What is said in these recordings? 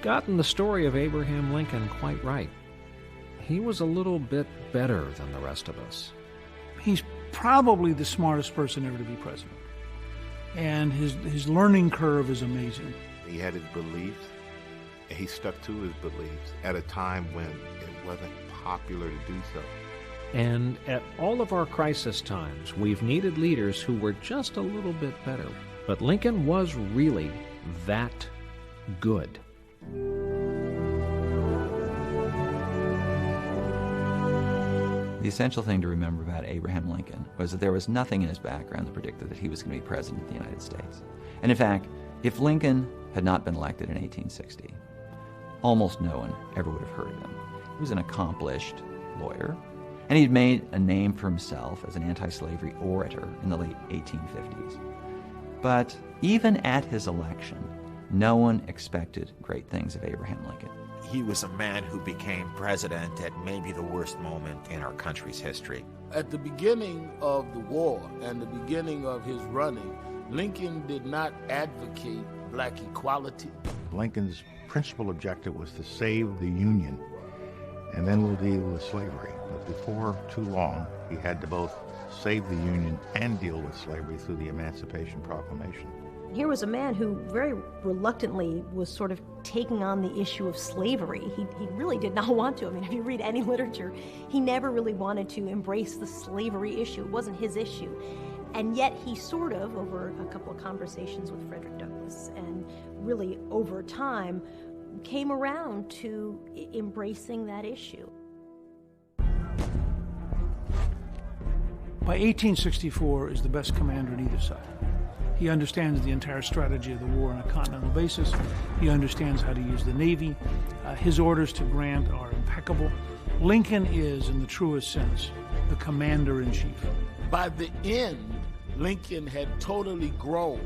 gotten the story of Abraham Lincoln quite right. He was a little bit better than the rest of us. He's probably the smartest person ever to be president. And his learning curve is amazing. He had his beliefs, and he stuck to his beliefs at a time when it wasn't popular to do so. And at all of our crisis times, we've needed leaders who were just a little bit better. But Lincoln was really that good. The essential thing to remember about Abraham Lincoln was that there was nothing in his background that predicted that he was going to be president of the United States. And in fact, if Lincoln had not been elected in 1860, almost no one ever would have heard of him. He was an accomplished lawyer, and he'd made a name for himself as an anti-slavery orator in the late 1850s. But even at his election, no one expected great things of Abraham Lincoln. He was a man who became president at maybe the worst moment in our country's history. At the beginning of the war and the beginning of his running, Lincoln did not advocate black equality. Lincoln's principal objective was to save the Union, and then we'll deal with slavery. But before too long, he had to both save the Union and deal with slavery through the Emancipation Proclamation. Here was a man who very reluctantly was sort of taking on the issue of slavery. He really did not want to. I mean, if you read any literature, he never really wanted to embrace the slavery issue. It wasn't his issue. And yet he sort of, over a couple of conversations with Frederick Douglass, and really over time, came around to embracing that issue. By 1864 is the best commander on either side. He understands the entire strategy of the war on a continental basis. He understands how to use the Navy. His orders to Grant are impeccable. Lincoln is, in the truest sense, the commander-in-chief. By the end, Lincoln had totally grown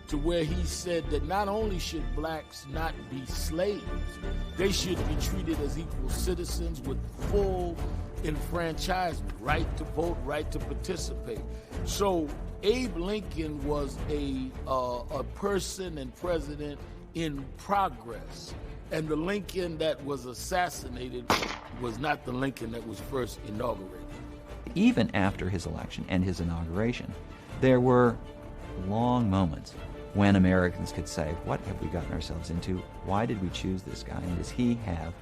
to where he said that not only should blacks not be slaves, they should be treated as equal citizens with full enfranchisement, right to vote, right to participate. So Abe Lincoln was a person and president in progress. And the Lincoln that was assassinated was not the Lincoln that was first inaugurated. Even after his election and his inauguration, there were long moments when Americans could say, what have we gotten ourselves into? Why did we choose this guy? And does he have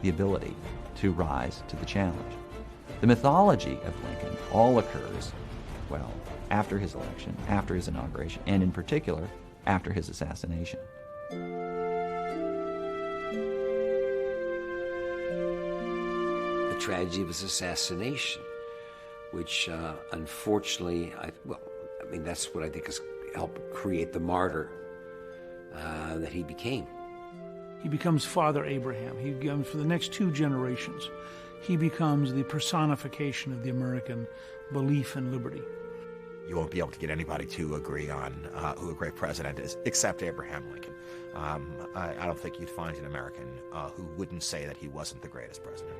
the ability to rise to the challenge? The mythology of Lincoln all occurs, well, after his election, after his inauguration, and in particular, after his assassination. The tragedy of his assassination, which unfortunately, that's what I think has helped create the martyr that he became. He becomes Father Abraham. He becomes, for the next 2 generations, he becomes the personification of the American belief in liberty. You won't be able to get anybody to agree on who a great president is, except Abraham Lincoln. I don't think you'd find an American who wouldn't say that he wasn't the greatest president.